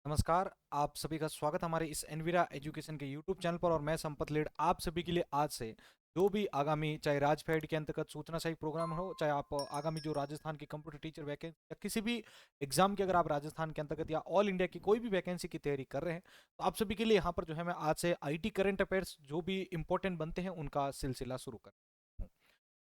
नमस्कार, आप सभी का स्वागत हमारे इस एनवीरा एजुकेशन के यूट्यूब चैनल पर। और मैं संपत लेड आप सभी के लिए आज से जो भी आगामी चाहे राजफेड के अंतर्गत सूचना सही प्रोग्राम हो, चाहे आप आगामी जो राजस्थान की कंप्यूटर टीचर वैकेंसी या किसी भी एग्जाम की अगर आप राजस्थान के अंतर्गत या ऑल इंडिया की कोई भी वैकेंसी की तैयारी कर रहे हैं, तो आप सभी के लिए यहाँ पर जो है मैं आज से आईटी करंट अफेयर्स जो भी इंपॉर्टेंट बनते हैं उनका सिलसिला शुरू कर रहा हूँ।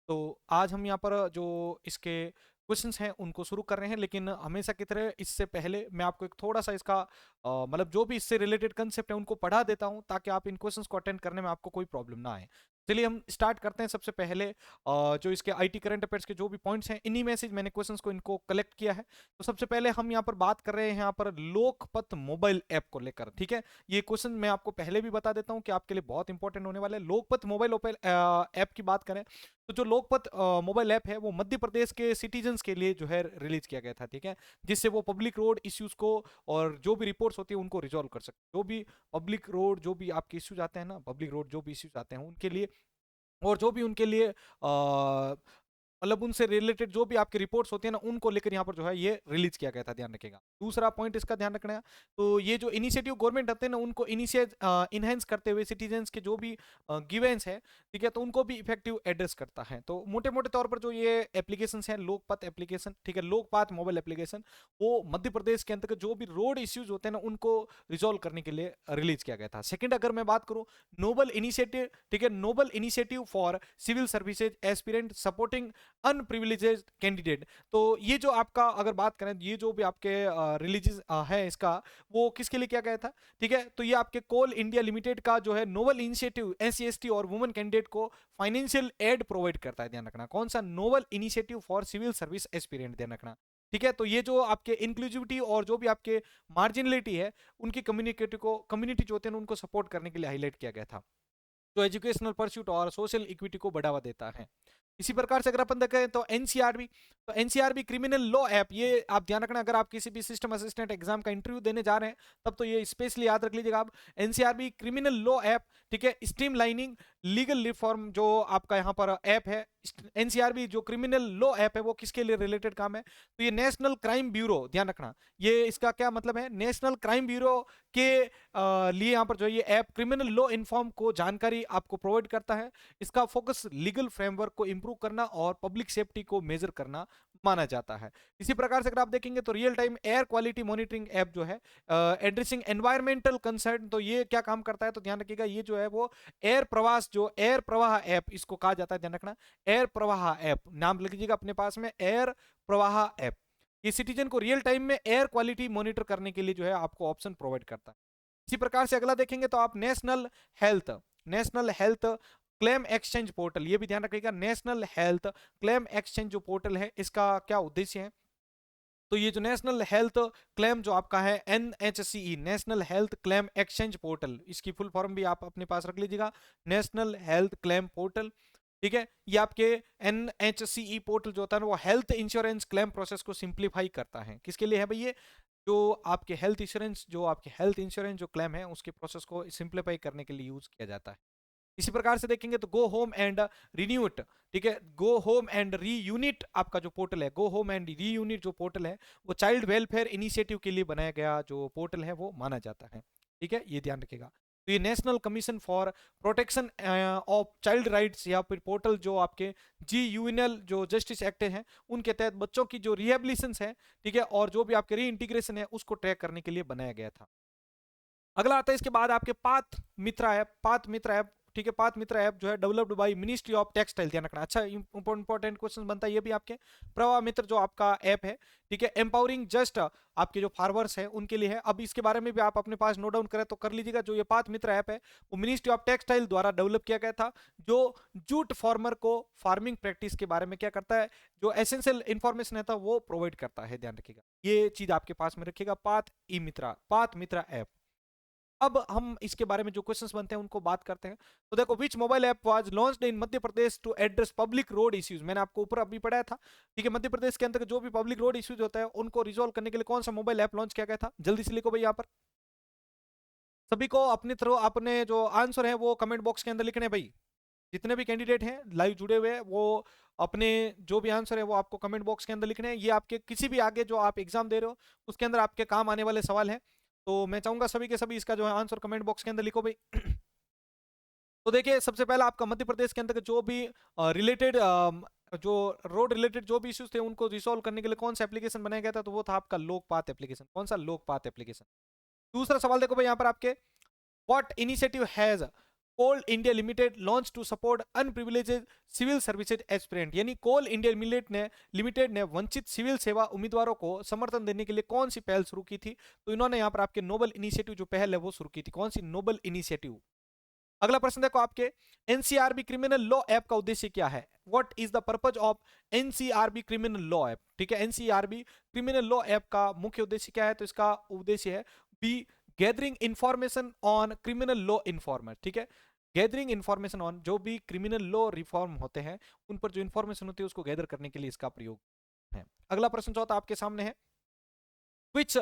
तो आज हम यहाँ पर जो इसके क्वेश्चंस हैं उनको शुरू कर रहे हैं, लेकिन हमेशा की तरह इससे पहले मैं आपको एक थोड़ा सा इसका मतलब जो भी इससे रिलेटेड कंसेप्ट है उनको पढ़ा देता हूं, ताकि आप इन क्वेश्चंस को अटेंड करने में आपको कोई प्रॉब्लम ना आए। चलिए हम स्टार्ट करते हैं। सबसे पहले जो इसके आईटी करंट अफेयर्स के जो भी पॉइंट्स हैं, इन्हीं में से मैंने क्वेश्चंस को इनको कलेक्ट किया है। तो सबसे पहले हम यहाँ पर बात कर रहे हैं यहाँ पर लोकपथ मोबाइल ऐप को लेकर। ठीक है, ये क्वेश्चन मैं आपको पहले भी बता देता हूँ कि आपके लिए बहुत इंपॉर्टेंट होने वाला है। लोकपथ मोबाइल ऐप की बात करें तो जो लोकपथ मोबाइल ऐप है वो मध्य प्रदेश के सिटीजन्स के लिए जो है रिलीज किया गया था। ठीक है, जिससे वो पब्लिक रोड इश्यूज को और जो भी रिपोर्ट्स होती है उनको रिजॉल्व कर सकते, जो भी पब्लिक रोड जो भी आपके इश्यूज आते हैं ना, पब्लिक रोड जो भी इश्यूज आते हैं उनके लिए, और जो भी उनके लिए मतलब उनसे रिलेटेड जो भी आपकी रिपोर्ट्स होती है ना, उनको लेकर यहाँ पर जो है ये रिलीज किया गया था, ध्यान रखिएगा। दूसरा पॉइंट इसका ध्यान रखना है, तो ये जो इनिशिएटिव गवर्नमेंट आते हैं ना, उनको इनिशिएट इनहेंस करते हुए सिटीजन्स के जो भी गिवेंस है, ठीक है, तो उनको भी इफेक्टिव एड्रेस करता है। तो मोटे मोटे तौर पर जो ये एप्लीकेशन है, लोकपथ एप्लीकेशन, ठीक है, लोकपाथ मोबाइल एप्लीकेशन, वो मध्य प्रदेश के अंतर्गत जो भी रोड इश्यूज होते हैं ना उनको रिजोल्व करने के लिए रिलीज किया गया था। सेकंड अगर मैं बात करूं, नोबल इनिशिएटिव, ठीक है, noble initiative for civil services aspirant supporting underprivileged candidate. तो ये जो आपका अगर बात करें, ये जो भी आपके रिलीज है इसका, वो किसके लिए किया गया था? ठीक है, तो ये आपके कोल इंडिया लिमिटेड का जो है नोबल इनिशिएटिव एससी और वुमेन कैंडिडेट को फाइनेंशियल एड प्रोवाइड करता है। ध्यान रखना, कौन सा? Noble initiative for civil service aspirant, ध्यान रखना। ठीक है, तो ये जो आपके इंक्लूसिविटी और जो भी आपके मार्जिनलिटी है, उनकी कम्युनिटी जो होते हैं उनको सपोर्ट करने के लिए हाईलाइट किया गया था, जो एजुकेशनल परस्यूट और सोशल इक्विटी को बढ़ावा देता है। इसी प्रकार से अगर अपन देखें तो एनसीआरबी, तो एनसीआरबी क्रिमिनल लॉ ऐप, ये आप ध्यान रखना, अगर आप किसी भी सिस्टम असिस्टेंट एग्जाम का इंटरव्यू देने जा रहे हैं तब तो ये स्पेशली याद रख लीजिएगा आप। एनसीआरबी क्रिमिनल लॉ ऐप, ठीक है, स्ट्रीमलाइनिंग लीगल रिफॉर्म जो आपका यहाँ पर ऐप है। एनसीआरबी जो क्रिमिनल लॉ ऐप है वो किसके लिए रिलेटेड काम है? तो ये नेशनल क्राइम ब्यूरो, ध्यान रखना, ये इसका क्या मतलब है? नेशनल क्राइम ब्यूरो के लिए यहाँ पर जो ये ऐप क्रिमिनल लॉ इन्फॉर्म को जानकारी आपको प्रोवाइड करता है। इसका फोकस लीगल फ्रेमवर्क को इंप्रूव करना और पब्लिक सेफ्टी को मेजर करना माना जाता है। इसी प्रकार से अगर आप देखेंगे तो real time air quality monitoring app जो है एड्रेसिंग एनवायरमेंटल कंसर्न, तो ये क्या काम करता है? तो ध्यान रखिएगा, ये जो है वो एयर प्रवास, जो एयर प्रवाह ऐप इसको कहा जाता है, ध्यान रखना, एयर प्रवाह ऐप, नाम लिख लीजिएगा अपने पास में, एयर प्रवाह ऐप। ये सिटीजन को रियल टाइम में एयर क्वालिटी मॉनिटर करने के लिए जो है आपको ऑप्शन प्रोवाइड करता है। इसी प्रकार से अगला देखेंगे तो आप national health claim exchange portal, ये भी ध्यान रखिएगा, नेशनल हेल्थ क्लेम एक्सचेंज जो पोर्टल है इसका क्या उद्देश्य है? तो ये जो नेशनल हेल्थ क्लेम जो आपका है NHCE, national health claim exchange portal, इसकी फुल फॉर्म भी आप अपने पास रख लीजिएगा, नेशनल हेल्थ क्लेम पोर्टल। ठीक है, ये आपके एनएचसीई पोर्टल जो होता है वो हेल्थ इंश्योरेंस क्लेम प्रोसेस को सिंप्लीफाई करता है। किसके लिए है भाई ये? जो आपके हेल्थ इंश्योरेंस जो क्लेम है उसके प्रोसेस को सिंप्लीफाई करने के लिए यूज किया जाता है। इसी प्रकार से देखेंगे तो गो होम एंड रिन्यूट, ठीक है, go home and re unit आपका जो पोर्टल है, go home and re unit जो पोर्टल है वो चाइल्ड वेलफेयर इनिशिएटिव के लिए बनाया गया जो पोर्टल है वो माना जाता है। ठीक है, ये ध्यान रखिएगा। तो ये national commission for protection of child rights या फिर पोर्टल जो आपके GUNL जो जस्टिस एक्ट है उनके तहत बच्चों की जो रिहेबिलिटेशन है, ठीक है, और जो भी आपके री इंटीग्रेशन है उसको ट्रैक करने के लिए बनाया गया था। अगला आता है इसके बाद आपके पाथ मित्रा ऐप, ठीक है, पाथ मित्रा ऐप जो है developed by ministry of textile, ध्यान रखना। अच्छा, इंपॉर्टेंट क्वेश्चन बनता है ये भी आपके। प्रवाह मित्र जो आपका ऐप है, ठीक है, एम्पावरिंग जस्ट आपके जो फार्मर्स है उनके लिए है। अब इसके बारे में भी आप अपने पास नोट डाउन करें तो कर लीजिएगा। जो ये पाथ मित्र ऐप है वो मिनिस्ट्री ऑफ टेक्सटाइल द्वारा डेवलप किया गया था, जो जूट फार्मर को फार्मिंग प्रैक्टिस के बारे में क्या करता है, जो एसेंशियल इंफॉर्मेशन है वो प्रोवाइड करता है, ध्यान रखिएगा। ये चीज आपके पास में रखिएगा, पाथ मित्रा ऐप। अब हम इसके बारे में जो क्वेश्चंस बनते हैं उनको बात करते हैं। तो देखो, which mobile app was launched in Madhya Pradesh to address public road issues, मैंने आपको ऊपर अभी पढ़ाया था। ठीक है, मध्य प्रदेश के अंदर जो भी पब्लिक रोड इश्यूज होता है उनको रिजोल्व करने के लिए कौन सा मोबाइल ऐप लॉन्च किया गया था? जल्दी से लिखो भाई यहाँ पर। सभी को अपनी तरह अपने जो आंसर है वो कमेंट बॉक्स के अंदर लिखने हैं भाई। जितने भी कैंडिडेट हैं लाइव जुड़े हुए हैं वो अपने जो भी आंसर है वो आपको कमेंट बॉक्स के अंदर लिखने हैं। ये आपके किसी भी आगे जो आप एग्जाम दे रहे हो उसके अंदर आपके काम आने वाले सवाल हैं। तो मैं चाहूंगा सभी के सभी इसका जो है आंसर कमेंट बॉक्स के अंदर लिखो भाई। तो देखिए सबसे पहला आपका मध्य प्रदेश के अंतर्गत जो भी रिलेटेड जो रोड रिलेटेड जो भी इश्यूज थे उनको रिसोल्व करने के लिए कौन सा एप्लीकेशन बनाया गया था, तो वो था आपका लोकपात एप्लीकेशन। कौन सा? लोकपात एप्लीकेशन। दूसरा सवाल देखो भाई यहाँ पर आपके, what initiative has Coal India limited launch to support underprivileged civil services aspirant, यानी कोल इंडिया लिमिटेड ने वंचित सिविल सेवा उम्मीदवारों को समर्थन देने के लिए कौन सी पहल शुरू की थी? तो इन्होंने यहाँ पर आपके नोबल इनिशिएटिव जो पहल है वो शुरू की थी। कौन सी? Nobel initiative. अगला प्रश्न देखो आपके, एनसीआरबी क्रिमिनल लॉ ऐप का उद्देश्य क्या है? What is the purpose of NCRB criminal law app? ठीक है, एनसीआरबी क्रिमिनल लॉ ऐप का मुख्य उद्देश्य क्या है? तो इसका उद्देश्य है B gathering information on criminal law informer. ठीक है, गैदरिंग इंफॉर्मेशन ऑन जो भी क्रिमिनल लॉ रिफॉर्म होते हैं उन पर जो इंफॉर्मेशन होती है उसको गैदर करने के लिए इसका प्रयोग है। अगला प्रश्न चौथा आपके सामने है, which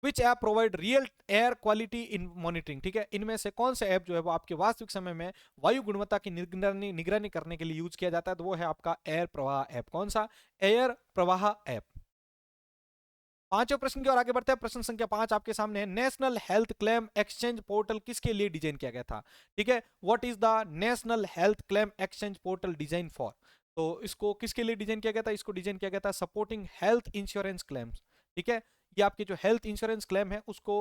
which app provide real air quality in monitoring. ठीक है, इनमें से कौन सा ऐप जो है वो आपके वास्तविक समय में वायु गुणवत्ता की निगरानी करने के लिए यूज किया जाता है? तो वो है आपका एयर प्रवाह ऐप। कौन सा? एयर प्रवाह ऐप। पांचवें प्रश्न की ओर आगे बढ़ते हैं। प्रश्न संख्या 5 आपके सामने है, national health claim exchange portal किसके लिए डिजाइन किया गया था? ठीक है, what is the national health claim exchange portal design for? तो इसको किसके लिए डिजाइन किया गया था? इसको डिजाइन किया गया था सपोर्टिंग हेल्थ इंश्योरेंस क्लेम्स। ठीक है, ये आपके जो हेल्थ इंश्योरेंस क्लेम है उसको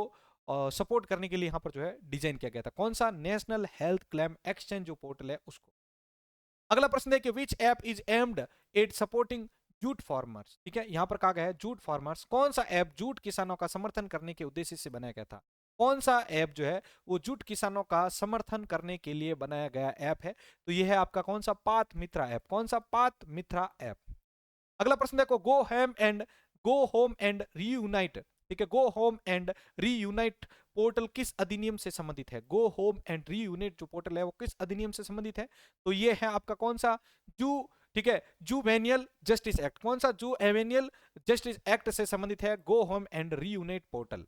सपोर्ट करने के लिए यहाँ पर जो है डिजाइन किया गया था। कौन सा? नेशनल हेल्थ क्लेम एक्सचेंज जो पोर्टल है उसको। अगला प्रश्न देखिए, विच app is aimed at supporting jute farmers. ठीक है, यहां पर कहा गया है जूट फार्मर्स। कौन सा ऐप जूट किसानों का समर्थन करने के उद्देश्य से बनाया गया था? कौन सा ऐप जो है वो जूट किसानों का समर्थन करने के लिए बनाया गया ऐप है? तो ये है आपका कौन सा? पात मित्रा ऐप। कौन सा? पात मित्रा ऐप। अगला प्रश्न देखो, गो होम एंड रीयूनाइट। ठीक है, go home and reunite portal किस अधिनियम से संबंधित है? गो होम एंड रीयूनाइट जो पोर्टल है वो किस अधिनियम से संबंधित है? तो ये है आपका कौन सा? जू ठीक है, जुवेनियल जस्टिस एक्ट। कौन सा? जुवेनियल जस्टिस एक्ट से संबंधित है go home and reunite portal.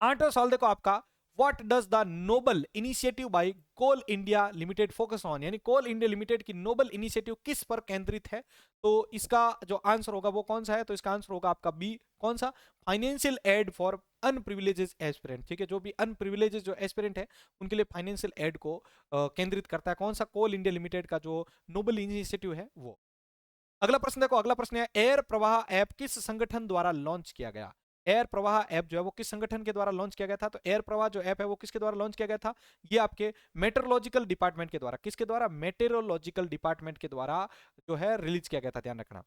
आठवां सवाल देखो आपका, what does the noble initiative by Coal India Limited focus on, यानी कोल इंडिया लिमिटेड की नोबल इनिशिएटिव किस पर केंद्रित है? तो इसका जो आंसर होगा वो कौन सा है? तो इसका आंसर होगा आपका बी। कौन सा? Financial aid for underprivileges aspirant. ठीक है, जो भी अनप्रिविलेजेस जो एस्पिरेंट है उनके लिए फाइनेंशियल एड को केंद्रित करता है। कौन सा? कोल इंडिया लिमिटेड का जो नोबल इनिशिएटिव है वो। अगला प्रश्न देखो, अगला प्रश्न है, एयर प्रवाह ऐप किस संगठन द्वारा लॉन्च किया गया? एयर प्रवाह ऐप जो है वो किस संगठन के द्वारा लॉन्च किया गया था? तो एयर प्रवाह जो ऐप है वो किसके द्वारा लॉन्च किया गया था? ये आपके मेट्रोलॉजिकल डिपार्टमेंट के द्वारा। किसके द्वारा? मेट्रोलॉजिकल डिपार्टमेंट के द्वारा जो है रिलीज किया गया था, ध्यान रखना।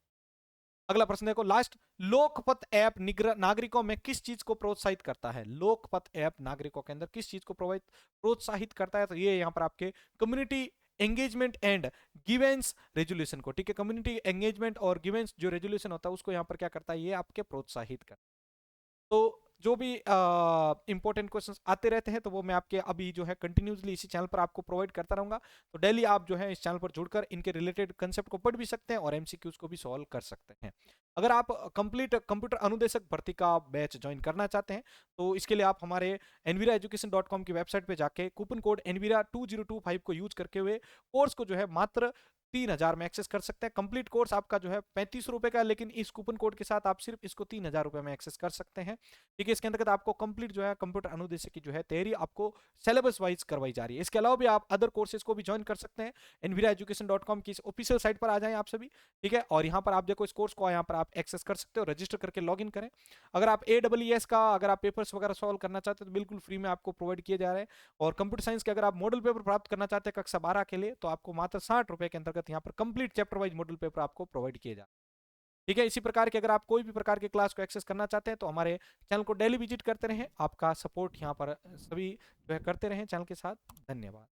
अगला प्रश्न देखो लास्ट, लोकपथ ऐप नागरिकों में किस चीज को प्रोत्साहित करता है? लोकपथ ऐप नागरिकों के अंदर किस चीज को प्रोत्साहित करता है? तो ये यहाँ पर आपके community engagement and Givens resolution को। ठीक है, कम्युनिटी एंगेजमेंट और गिवेंस जो रेजोल्यूशन होता है उसको यहाँ पर क्या करता है? ये आपके प्रोत्साहित करता है। तो जो भी इंपॉर्टेंट क्वेश्चंस आते रहते हैं तो वो मैं आपके अभी जो है कंटिन्यूसली इसी चैनल पर आपको प्रोवाइड करता रहूंगा। तो डेली आप जो है इस चैनल पर जुड़कर इनके रिलेटेड कंसेप्ट को पढ़ भी सकते हैं और एमसीक्यूज को भी सॉल्व कर सकते हैं। अगर आप कंप्लीट कंप्यूटर अनुदेशक भर्ती का बैच ज्वाइन करना चाहते हैं तो इसके लिए आप हमारे enviraeducation.com की वेबसाइट पे जाके कूपन कोड envira2025 को यूज करके हुए कोर्स को जो है मात्र 3000 में एक्सेस कर सकते हैं। कंप्लीट कोर्स आपका जो है 35 रुपए का है, लेकिन इस कूपन कोड के साथ आप सिर्फ इसको 3000 रुपए में एक्सेस कर सकते हैं। ठीक है, इसके अंतर्गत आपको कंप्लीट जो है कंप्यूटर अनुदेशक की जो है तैयारी आपको सिलेबस वाइज करवाई जा रही है। इसके अलावा भी आप अदर कोर्सेज को भी ज्वाइन कर सकते हैं। enviraeducation.com की ऑफिशियल साइट पर आ जाएं आप सभी। ठीक है, और यहाँ पर आप देखो इस कोर्स को यहाँ पर आप एक्सेस कर सकते हो, रजिस्टर करके लॉग इन करें। अगर आप AWS का अगर आप पेपर्स वगैरह सॉल्व करना चाहते हैं तो बिल्कुल फ्री में आपको प्रोवाइड किए जा रहे हैं। और कंप्यूटर साइंस के अगर आप मॉडल पेपर प्राप्त करना चाहते हैं कक्षा 12 के लिए तो आपको मात्र 60 रुपए के अंतर्गत यहाँ पर complete chapter wise model paper आपको प्रोवाइड किए जा। ठीक है, इसी प्रकार के अगर आप कोई भी प्रकार के क्लास को एक्सेस करना चाहते हैं तो हमारे चैनल को डेली विजिट करते रहें। आपका सपोर्ट यहाँ पर सभी जो है करते रहें चैनल के साथ। धन्यवाद।